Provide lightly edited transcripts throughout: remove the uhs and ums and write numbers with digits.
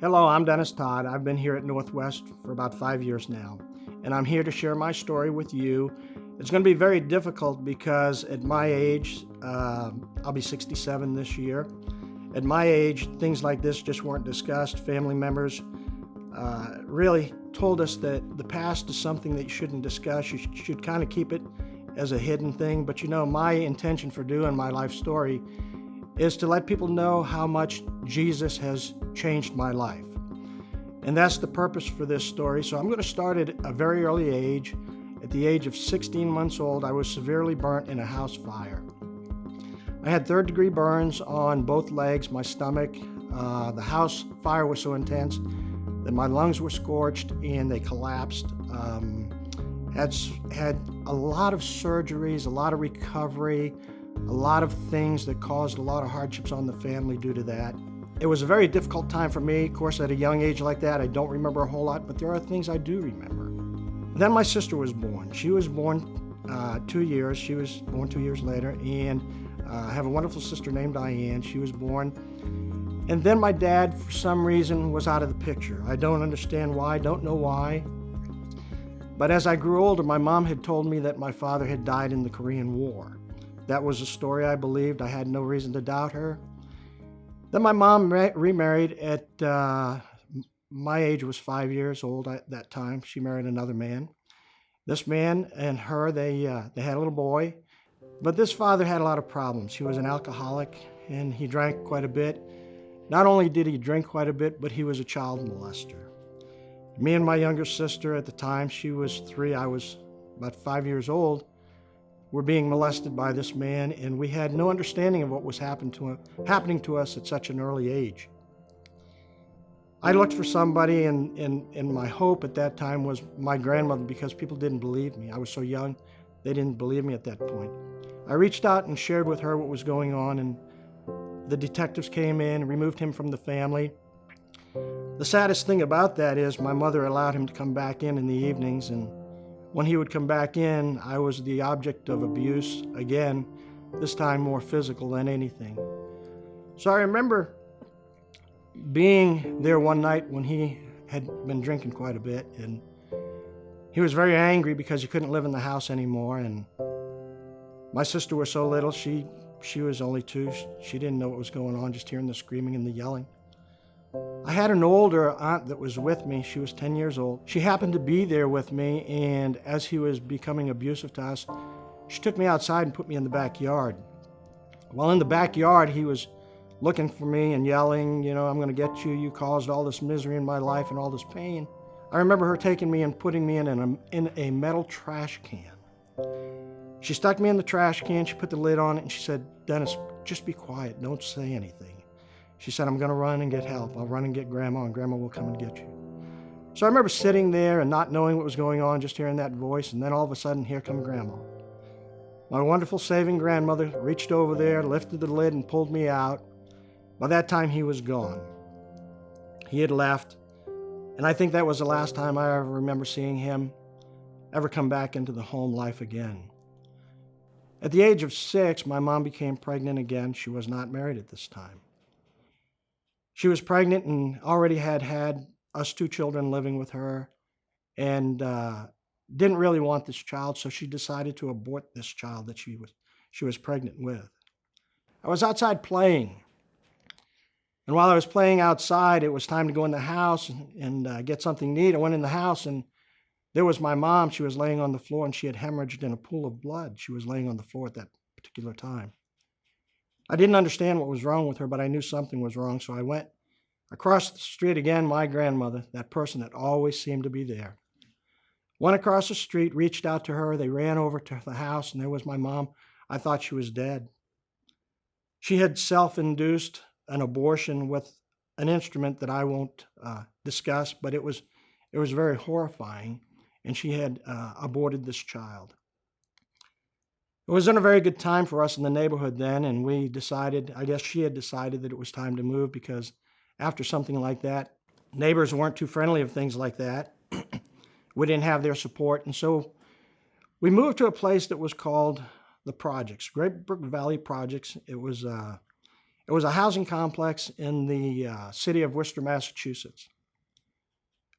Hello, I'm Dennis Todd. I've been here at Northwest for about 5 years now, and I'm here to share my story with you. It's going to be very difficult because at my age, I'll be 67 this year. At my age, things like this just weren't discussed. Family members really told us that the past is something that you shouldn't discuss. You should kind of keep it as a hidden thing. But my intention for doing my life story is to let people know how much Jesus has changed my life. And that's the purpose for this story. So I'm going to start at a very early age. At the age of 16 months old, I was severely burnt in a house fire. I had third-degree burns on both legs, my stomach. The house fire was so intense that my lungs were scorched and they collapsed. Had a lot of surgeries, a lot of recovery, a lot of things that caused a lot of hardships on the family due to that. It was a very difficult time for me. Of course, at a young age like that, I don't remember a whole lot, but there are things I do remember. Then my sister was born. She was born 2 years. She was born 2 years later, and I have a wonderful sister named Diane. She was born. And then my dad, for some reason, was out of the picture. I don't understand why, don't know why. But as I grew older, my mom had told me that my father had died in the Korean War. That was a story I believed. I had no reason to doubt her. Then my mom remarried at, my age was 5 years old at that time. She married another man. This man and her, they had a little boy. But this father had a lot of problems. He was an alcoholic and he drank quite a bit. Not only did he drink quite a bit, but he was a child molester. Me and my younger sister at the time, she was 3, I was about 5 years old, were being molested by this man, and we had no understanding of what was happening to us at such an early age. I looked for somebody, and my hope at that time was my grandmother, because people didn't believe me. I was so young, they didn't believe me at that point. I reached out and shared with her what was going on, and the detectives came in and removed him from the family. The saddest thing about that is my mother allowed him to come back in the evenings, and when he would come back in, I was the object of abuse, again, this time more physical than anything. So I remember being there one night when he had been drinking quite a bit, and he was very angry because he couldn't live in the house anymore, and my sister was so little, she was only 2, she didn't know what was going on, just hearing the screaming and the yelling. I had an older aunt that was with me. She was 10 years old. She happened to be there with me, and as he was becoming abusive to us, she took me outside and put me in the backyard. While in the backyard, he was looking for me and yelling, I'm going to get you. You caused all this misery in my life and all this pain. I remember her taking me and putting me in a metal trash can. She stuck me in the trash can. She put the lid on it, and she said, "Dennis, just be quiet. Don't say anything." She said, "I'm going to run and get help. I'll run and get Grandma, and Grandma will come and get you." So I remember sitting there and not knowing what was going on, just hearing that voice, and then all of a sudden, here come Grandma. My wonderful saving grandmother reached over there, lifted the lid, and pulled me out. By that time, he was gone. He had left, and I think that was the last time I ever remember seeing him ever come back into the home life again. At the age of 6, my mom became pregnant again. She was not married at this time. She was pregnant and already had us 2 children living with her, and didn't really want this child, so she decided to abort this child that she was pregnant with. I was outside playing, and while I was playing outside, it was time to go in the house and get something to eat. I went in the house, and there was my mom. She was laying on the floor, and she had hemorrhaged in a pool of blood. She was laying on the floor at that particular time. I didn't understand what was wrong with her, but I knew something was wrong, so I went across the street again. My grandmother, that person that always seemed to be there, went across the street, reached out to her. They ran over to the house, and there was my mom. I thought she was dead. She had self-induced an abortion with an instrument that I won't discuss, but it was very horrifying, and she had aborted this child. It wasn't a very good time for us in the neighborhood then, and we decided, I guess she had decided, that it was time to move, because after something like that, neighbors weren't too friendly of things like that. We didn't have their support, and so we moved to a place that was called the Projects, Great Brook Valley Projects. It was It was a housing complex in the city of Worcester, Massachusetts.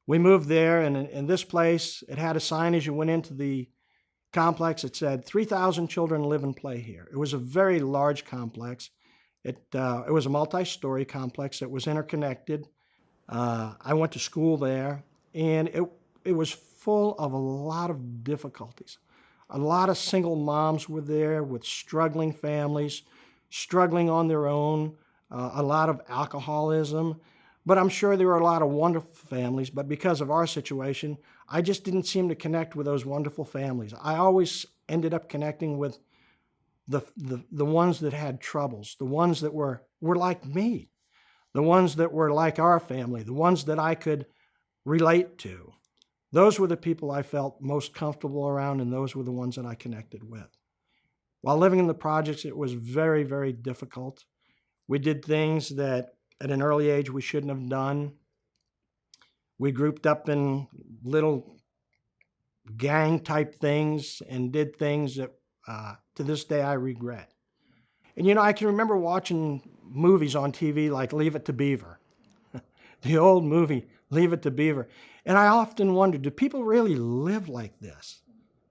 We moved there, and in this place, it had a sign as you went into the complex. It said, 3,000 children live and play here. It was a very large complex. It was a multi-story complex that was interconnected. I went to school there, and it was full of a lot of difficulties. A lot of single moms were there with struggling families, struggling on their own, a lot of alcoholism. But I'm sure there were a lot of wonderful families, but because of our situation, I just didn't seem to connect with those wonderful families. I always ended up connecting with the ones that had troubles, the ones that were like me, the ones that were like our family, the ones that I could relate to. Those were the people I felt most comfortable around, and those were the ones that I connected with. While living in the projects, it was very, very difficult. We did things that at an early age we shouldn't have done. We grouped up in little gang-type things and did things that to this day I regret. And I can remember watching movies on TV like Leave It to Beaver, the old movie Leave It to Beaver. And I often wondered, do people really live like this?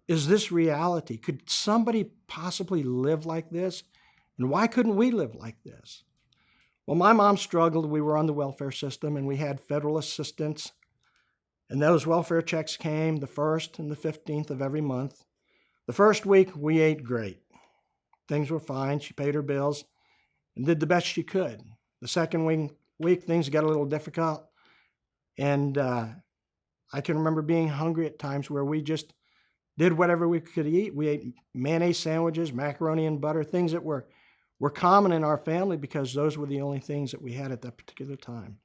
Is this reality? Could somebody possibly live like this? And why couldn't we live like this? Well, my mom struggled. We were on the welfare system, and we had federal assistance. And those welfare checks came the 1st and the 15th of every month. The first week, we ate great. Things were fine. She paid her bills and did the best she could. The second week things got a little difficult. And I can remember being hungry at times where we just did whatever we could eat. We ate mayonnaise sandwiches, macaroni and butter, things that were common in our family because those were the only things that we had at that particular time.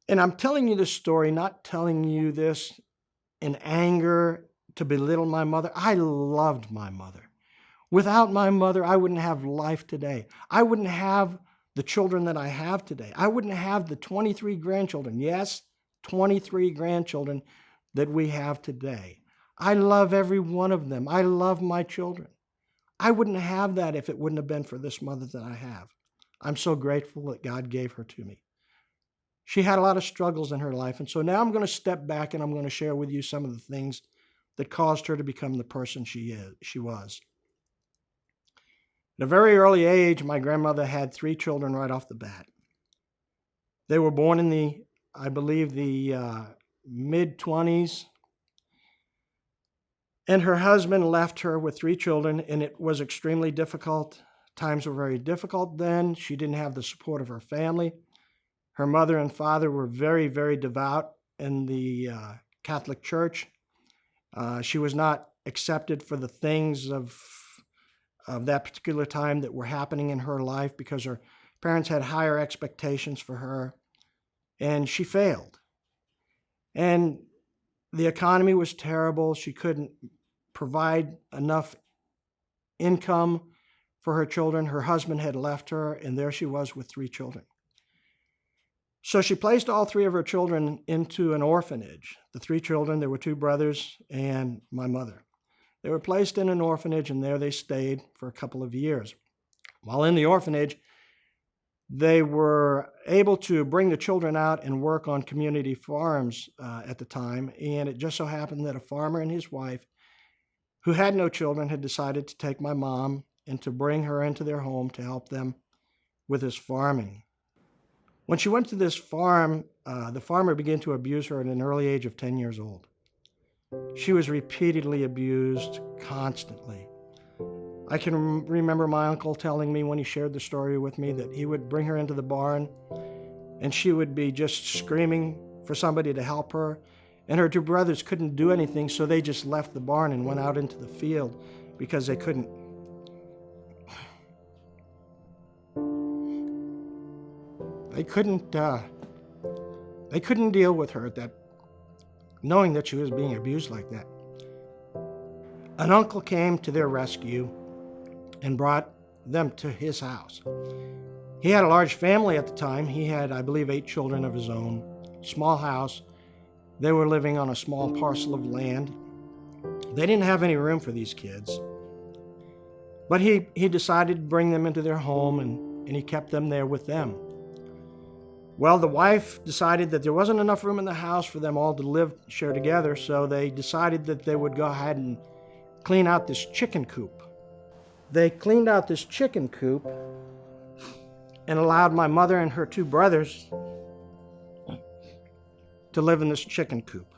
And I'm telling you this story, not telling you this in anger to belittle my mother. I loved my mother. Without my mother, I wouldn't have life today. I wouldn't have the children that I have today. I wouldn't have the 23 grandchildren. Yes, 23 grandchildren that we have today. I love every one of them. I love my children. I wouldn't have that if it wouldn't have been for this mother that I have. I'm so grateful that God gave her to me. She had a lot of struggles in her life, and so now I'm going to step back and I'm going to share with you some of the things that caused her to become the person she was. At a very early age, my grandmother had 3 children right off the bat. They were born in I believe, the mid-20s. And her husband left her with 3 children, and it was extremely difficult. Times were very difficult then. She didn't have the support of her family. Her mother and father were very, very devout in the Catholic Church. She was not accepted for the things of that particular time that were happening in her life because her parents had higher expectations for her, and she failed. And the economy was terrible. She couldn't provide enough income for her children. Her husband had left her, and there she was with 3 children. So she placed all 3 of her children into an orphanage. The 3 children, there were 2 brothers and my mother. They were placed in an orphanage, and there they stayed for a couple of years. While in the orphanage, they were able to bring the children out and work on community farms at the time, and it just so happened that a farmer and his wife, who had no children, had decided to take my mom and to bring her into their home to help them with his farming. When she went to this farm, the farmer began to abuse her at an early age of 10 years old. She was repeatedly abused constantly. I can remember my uncle telling me when he shared the story with me that he would bring her into the barn and she would be just screaming for somebody to help her. And her 2 brothers couldn't do anything, so they just left the barn and went out into the field because they couldn't. They couldn't deal with her knowing that she was being abused like that. An uncle came to their rescue and brought them to his house. He had a large family at the time. He had, I believe, 8 children of his own, small house. They were living on a small parcel of land. They didn't have any room for these kids. But he decided to bring them into their home, and and he kept them there with them. Well, the wife decided that there wasn't enough room in the house for them all to share together, so they decided that they would go ahead and clean out this chicken coop. They cleaned out this chicken coop and allowed my mother and her two brothers to live in this chicken coop.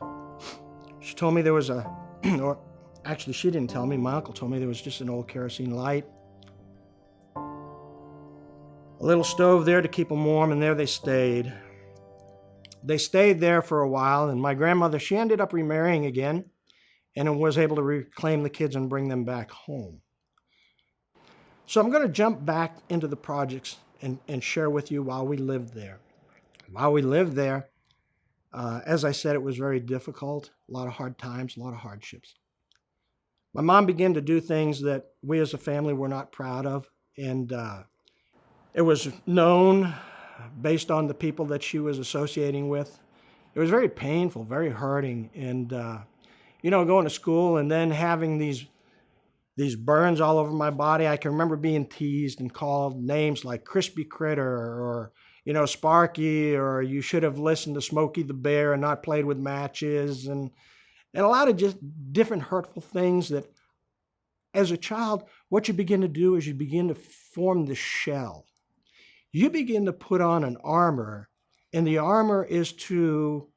She told me there was or actually she didn't tell me, my uncle told me there was just an old kerosene light, a little stove there to keep them warm, and there they stayed. They stayed there for a while, and my grandmother, she ended up remarrying again and was able to reclaim the kids and bring them back home. So I'm going to jump back into the projects and share with you while we lived there. While we lived there, as I said, it was very difficult, a lot of hard times, a lot of hardships. My mom began to do things that we as a family were not proud of, and it was known based on the people that she was associating with. It was very painful, very hurting, and going to school and then having these burns all over my body. I can remember being teased and called names like Crispy Critter or Sparky, or you should have listened to Smokey the Bear and not played with matches, and a lot of just different hurtful things that as a child, what you begin to do is you begin to form the shell. You begin to put on an armor, and the armor is to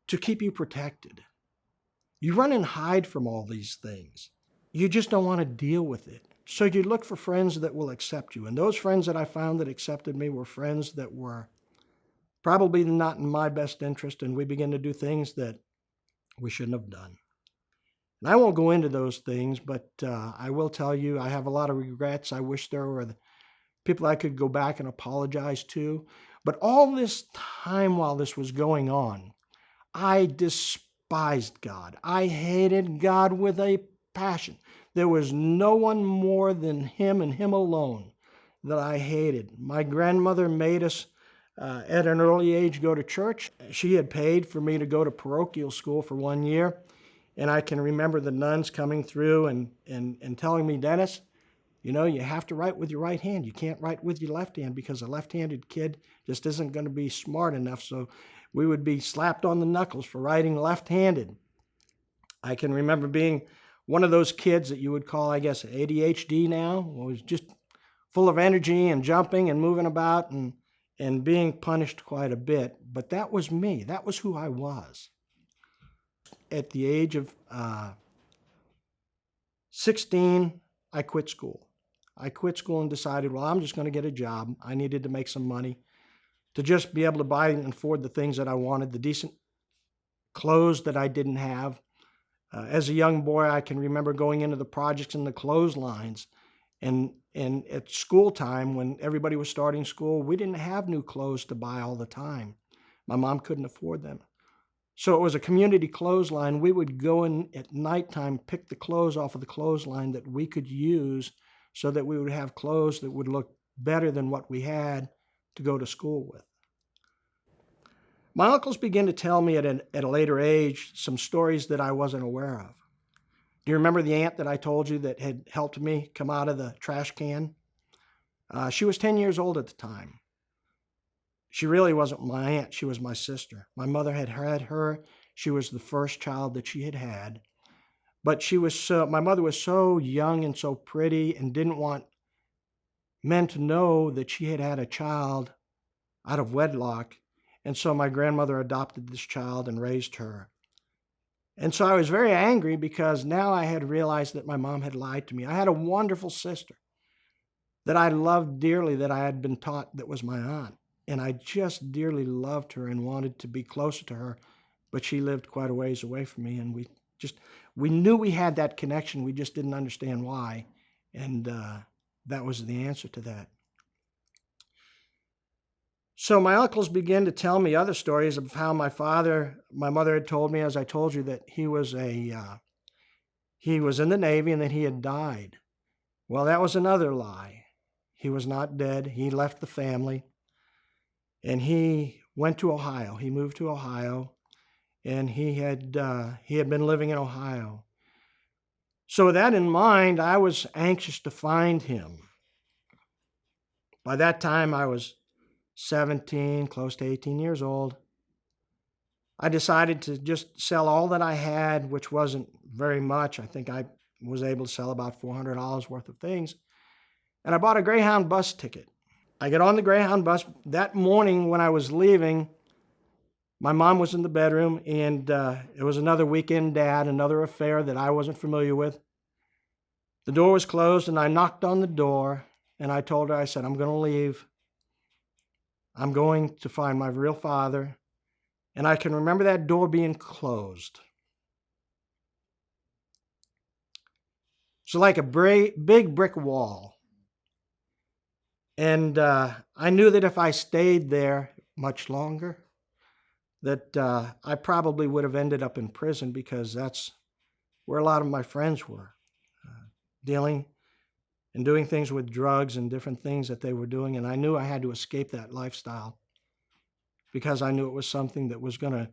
keep you protected. You run and hide from all these things. You just don't want to deal with it. So you look for friends that will accept you. And those friends that I found that accepted me were friends that were probably not in my best interest, and we began to do things that we shouldn't have done. And I won't go into those things, but I will tell you I have a lot of regrets. I wish there were people I could go back and apologize to. But all this time while this was going on, I despised God. I hated God with a passion. There was no one more than Him and Him alone that I hated. My grandmother made us at an early age go to church. She had paid for me to go to parochial school for 1 year. And I can remember the nuns coming through and telling me, Dennis, you have to write with your right hand. You can't write with your left hand because a left-handed kid just isn't going to be smart enough. So we would be slapped on the knuckles for writing left-handed. I can remember being one of those kids that you would call, I guess, ADHD now. Was just full of energy and jumping and moving about and being punished quite a bit. But that was me. That was who I was. At the age of 16, I quit school. I quit school and decided, well, I'm just going to get a job. I needed to make some money to just be able to buy and afford the things that I wanted, the decent clothes that I didn't have. As a young boy, I can remember going into the projects and the clotheslines. And at school time, when everybody was starting school, we didn't have new clothes to buy all the time. My mom couldn't afford them. So it was a community clothesline. We would go in at nighttime, pick the clothes off of the clothesline that we could use so that we would have clothes that would look better than what we had to go to school with. My uncles began to tell me at a later age some stories that I wasn't aware of. Do you remember the aunt that I told you that had helped me come out of the trash can? She was 10 years old at the time. She really wasn't my aunt. She was my sister. My mother had had her. She was the first child that she had had. But my mother was so young and so pretty and didn't want men to know that she had had a child out of wedlock. And so my grandmother adopted this child and raised her. And so I was very angry because now I had realized that my mom had lied to me. I had a wonderful sister that I loved dearly, that I had been taught that was my aunt. And I just dearly loved her and wanted to be closer to her. But she lived quite a ways away from me. And we knew we had that connection. We just didn't understand why. And that was the answer to that. So my uncles began to tell me other stories of how my mother had told me, as I told you, that he was in the Navy and that he had died. Well, that was another lie. He was not dead. He left the family. And he went to Ohio. He moved to Ohio, and he had been living in Ohio. So with that in mind, I was anxious to find him. By that time, I was 17, close to 18 years old. I decided to just sell all that I had, which wasn't very much. I think I was able to sell about $400 worth of things. And I bought a Greyhound bus ticket. I get on the Greyhound bus. That morning when I was leaving, my mom was in the bedroom, and it was another weekend dad, another affair that I wasn't familiar with. The door was closed, and I knocked on the door, and I told her, I said, I'm going to leave. I'm going to find my real father. And I can remember that door being closed. So like a big brick wall. And I knew that if I stayed there much longer, that I probably would have ended up in prison, because that's where a lot of my friends were, dealing and doing things with drugs and different things that they were doing. And I knew I had to escape that lifestyle, because I knew it was something that was going to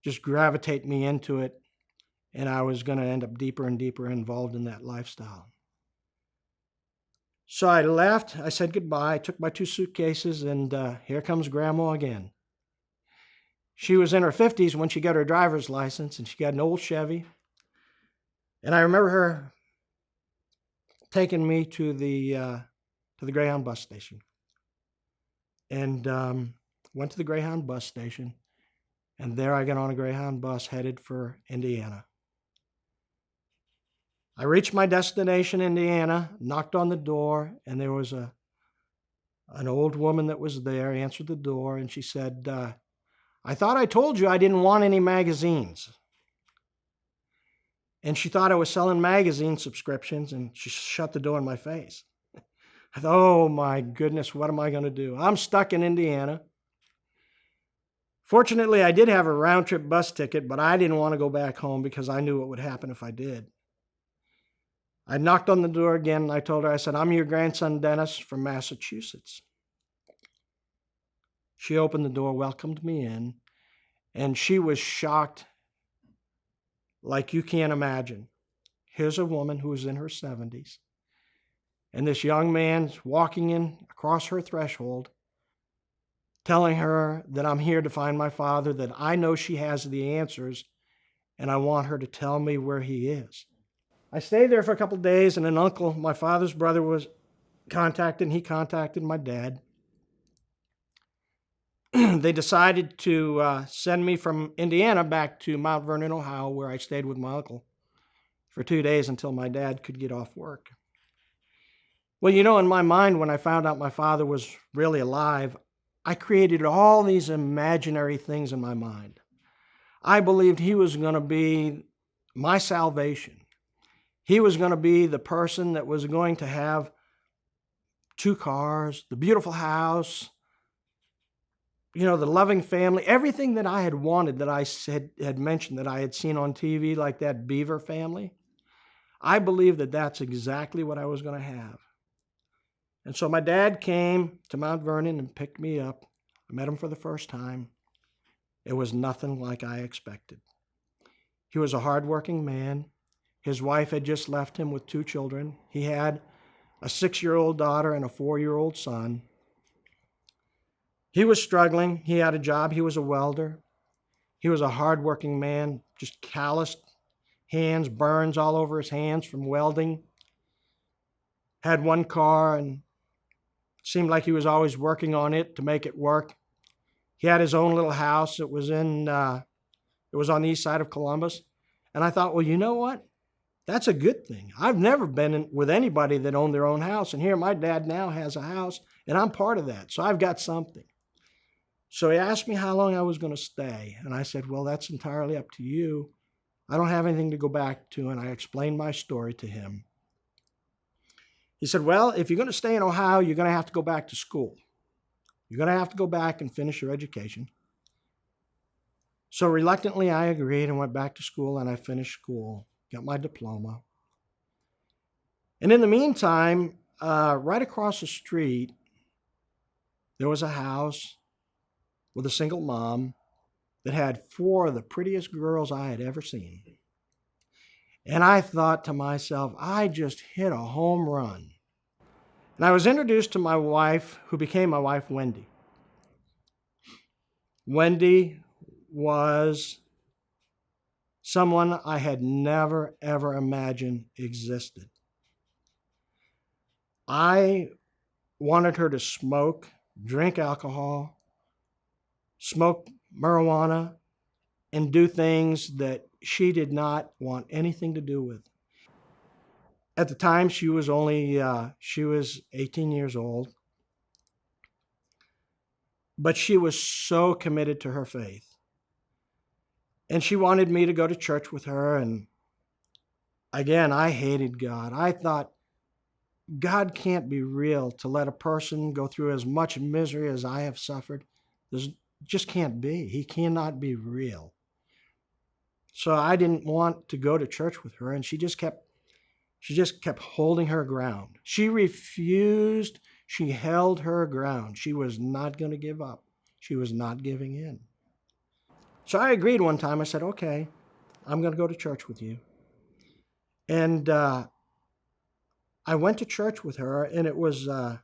just gravitate me into it, and I was going to end up deeper and deeper involved in that lifestyle. So I left, I said goodbye, I took my 2 suitcases, and here comes Grandma again. She was in her 50s when she got her driver's license, and she got an old Chevy. And I remember her taking me to the Greyhound bus station. And went to the Greyhound bus station, and there I got on a Greyhound bus headed for Indiana. I reached my destination, Indiana, knocked on the door, and there was an old woman that was there, answered the door, and she said, I thought I told you I didn't want any magazines. And she thought I was selling magazine subscriptions, and she shut the door in my face. I thought, oh my goodness, what am I going to do? I'm stuck in Indiana. Fortunately, I did have a round-trip bus ticket, but I didn't want to go back home, because I knew what would happen if I did. I knocked on the door again, and I told her, I said, I'm your grandson, Dennis, from Massachusetts. She opened the door, welcomed me in, and she was shocked like you can't imagine. Here's a woman who was in her 70s, and this young man's walking in across her threshold, telling her that I'm here to find my father, that I know she has the answers, and I want her to tell me where he is. I stayed there for a couple of days, and an uncle, my father's brother, was contacted, and he contacted my dad. They decided to send me from Indiana back to Mount Vernon, Ohio, where I stayed with my uncle for 2 days until my dad could get off work. Well, you know, in my mind, when I found out my father was really alive, I created all these imaginary things in my mind. I believed he was going to be my salvation. He was going to be the person that was going to have 2 cars, the beautiful house, you know, the loving family, everything that I had wanted, that I had mentioned that I had seen on TV, like that Beaver family. I believed that that's exactly what I was going to have. And so my dad came to Mount Vernon and picked me up. I met him for the first time. It was nothing like I expected. He was a hardworking man. His wife had just left him with 2 children. He had a 6-year-old daughter and a 4-year-old son. He was struggling. He had a job. He was a welder. He was a hardworking man, just calloused hands, burns all over his hands from welding. Had 1 car, and seemed like he was always working on it to make it work. He had his own little house. It was on the east side of Columbus. And I thought, well, you know what? That's a good thing. I've never been with anybody that owned their own house. And here my dad now has a house, and I'm part of that. So I've got something. So he asked me how long I was going to stay. And I said, well, that's entirely up to you. I don't have anything to go back to. And I explained my story to him. He said, well, if you're going to stay in Ohio, you're going to have to go back to school. You're going to have to go back and finish your education. So reluctantly, I agreed and went back to school, and I finished school, got my diploma. And in the meantime, right across the street, there was a house with a single mom that had 4 of the prettiest girls I had ever seen. And I thought to myself, I just hit a home run. And I was introduced to my wife, who became my wife, Wendy. Wendy was someone I had never, ever imagined existed. I wanted her to smoke, drink alcohol, smoke marijuana, and do things that she did not want anything to do with. At the time, she was 18 years old, but she was so committed to her faith. And she wanted me to go to church with her. And again, I hated God. I thought, God can't be real to let a person go through as much misery as I have suffered. There's just can't be. He cannot be real. So I didn't want to go to church with her, and she just kept holding her ground. She refused. She held her ground. She was not going to give up. She was not giving in. So I agreed one time. I said, okay, I'm going to go to church with you. And I went to church with her, and it was a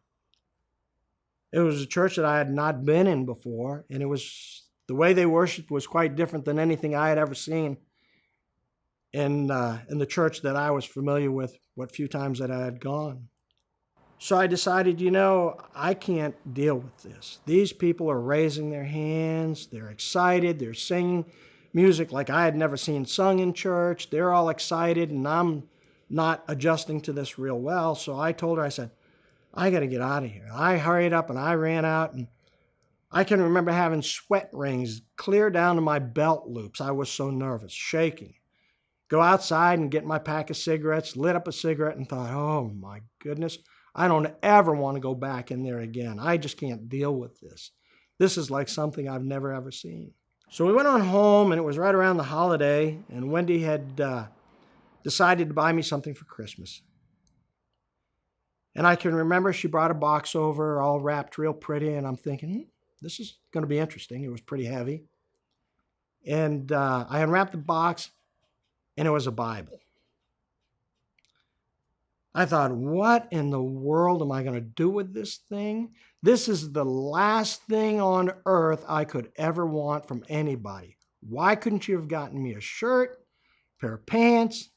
church that I had not been in before, and it was the way they worshiped was quite different than anything I had ever seen in the church that I was familiar with, what few times that I had gone. So I decided, I can't deal with this. These people are raising their hands, they're excited, they're singing music like I had never seen sung in church. They're all excited, and I'm not adjusting to this real well. So I told her, I said, I got to get out of here. I hurried up and I ran out, and I can remember having sweat rings clear down to my belt loops. I was so nervous, shaking. Go outside and get my pack of cigarettes, lit up a cigarette, and thought, oh my goodness, I don't ever want to go back in there again. I just can't deal with this. This is like something I've never ever seen. So we went on home, and it was right around the holiday, and Wendy had decided to buy me something for Christmas. And I can remember she brought a box over, all wrapped real pretty, and I'm thinking, this is going to be interesting. It was pretty heavy. And I unwrapped the box, and it was a Bible. I thought, what in the world am I going to do with this thing? This is the last thing on earth I could ever want from anybody. Why couldn't you have gotten me a shirt, a pair of pants,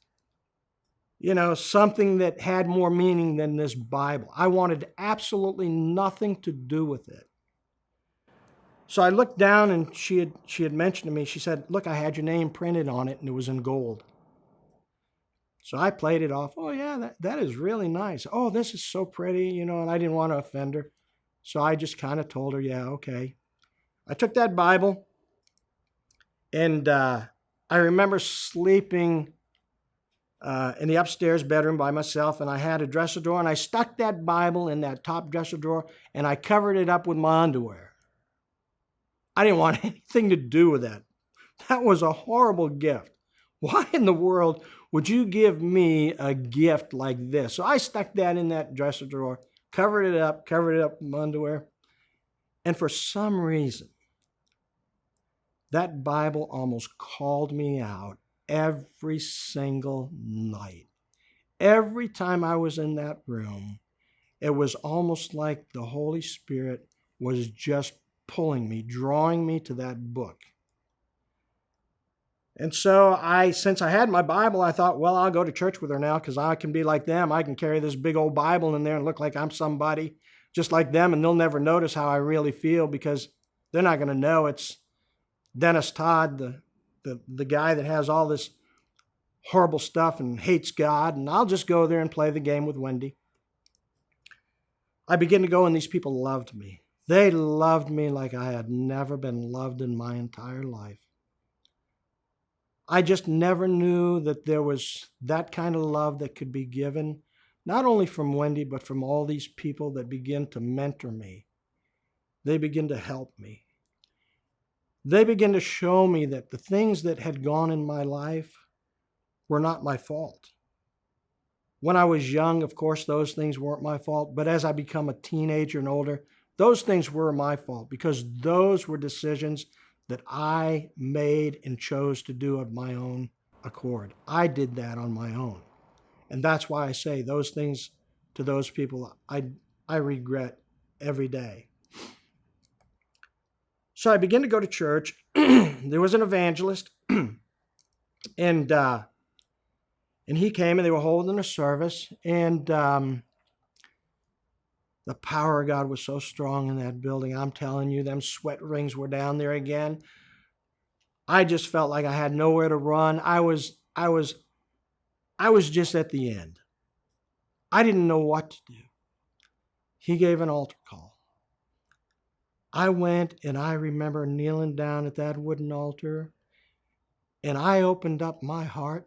something that had more meaning than this Bible? I wanted absolutely nothing to do with it. So I looked down, and she had mentioned to me, she said, look, I had your name printed on it, and it was in gold. So I played it off. Oh, yeah, that is really nice. Oh, this is so pretty, and I didn't want to offend her. So I just kind of told her, yeah, okay. I took that Bible, and I remember sleeping in the upstairs bedroom by myself, and I had a dresser drawer, and I stuck that Bible in that top dresser drawer, and I covered it up with my underwear. I didn't want anything to do with that. That was a horrible gift. Why in the world would you give me a gift like this? So I stuck that in that dresser drawer, covered it up with my underwear. And for some reason, that Bible almost called me out every single night. Every time I was in that room, it was almost like the Holy Spirit was just pulling me, drawing me to that book. And so since I had my Bible, I thought, well, I'll go to church with her now because I can be like them. I can carry this big old Bible in there and look like I'm somebody just like them, and they'll never notice how I really feel because they're not going to know it's Dennis Todd, the guy that has all this horrible stuff and hates God, and I'll just go there and play the game with Wendy. I began to go, and these people loved me. They loved me like I had never been loved in my entire life. I just never knew that there was that kind of love that could be given, not only from Wendy, but from all these people that begin to mentor me. They begin to help me. They begin to show me that the things that had gone in my life were not my fault. When I was young, of course, those things weren't my fault. But as I become a teenager and older, those things were my fault because those were decisions that I made and chose to do of my own accord. I did that on my own. And that's why I say those things to those people, I I regret every day. So I began to go to church. There was an evangelist, and he came, and they were holding a service, and the power of God was so strong in that building. I'm telling you, them sweat rings were down there again. I just felt like I had nowhere to run. I was just at the end. I didn't know what to do. He gave an altar call. I went, and I remember kneeling down at that wooden altar, and I opened up my heart.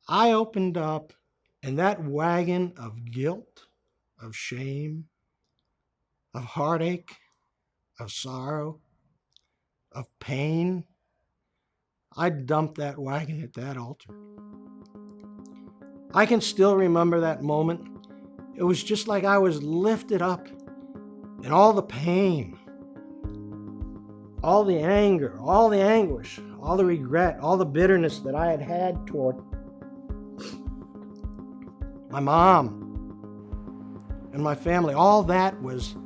I opened up, and that wagon of guilt, of shame, of heartache, of sorrow, of pain, I dumped that wagon at that altar. I can still remember that moment. It was just like I was lifted up, and all the pain, all the anger, all the anguish, all the regret, all the bitterness that I had had toward my mom and my family, all that was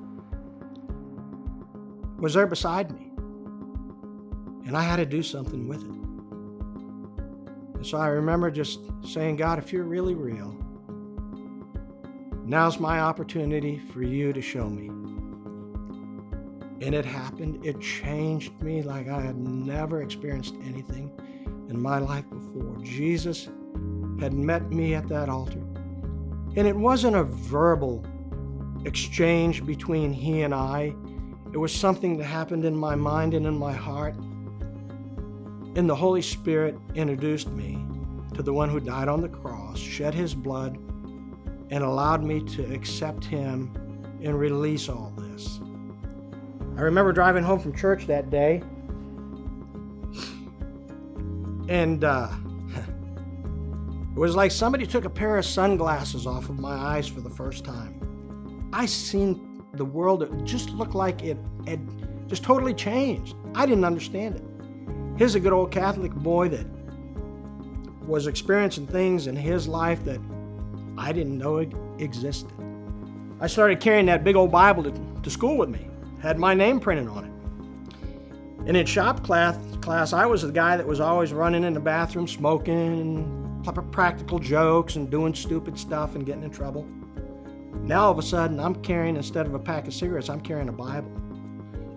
there beside me. And I had to do something with it. And so I remember just saying, God, if you're really real, now's my opportunity for you to show me. And it happened. It changed me like I had never experienced anything in my life before. Jesus had met me at that altar. And it wasn't a verbal exchange between he and I. It was something that happened in my mind and in my heart. And the Holy Spirit introduced me to the one who died on the cross, shed his blood, and allowed me to accept him and release all this. I remember driving home from church that day, and it was like somebody took a pair of sunglasses off of my eyes for the first time. I seen the world. It just looked like it had just totally changed. I didn't understand it. Here's a good old Catholic boy that was experiencing things in his life that I didn't know existed. I started carrying that big old Bible to school with me. Had my name printed on it. And in shop class, I was the guy that was always running in the bathroom, smoking, and practical jokes, and doing stupid stuff and getting in trouble. Now all of a sudden, I'm carrying, instead of a pack of cigarettes, I'm carrying a Bible.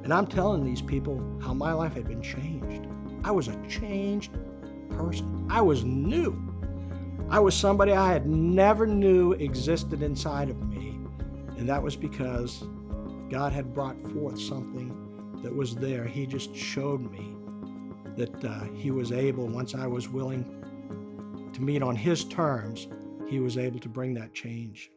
And I'm telling these people how my life had been changed. I was a changed person. I was new. I was somebody I had never knew existed inside of me. And that was because God had brought forth something that was there. He just showed me that he was able, once I was willing to meet on his terms, he was able to bring that change.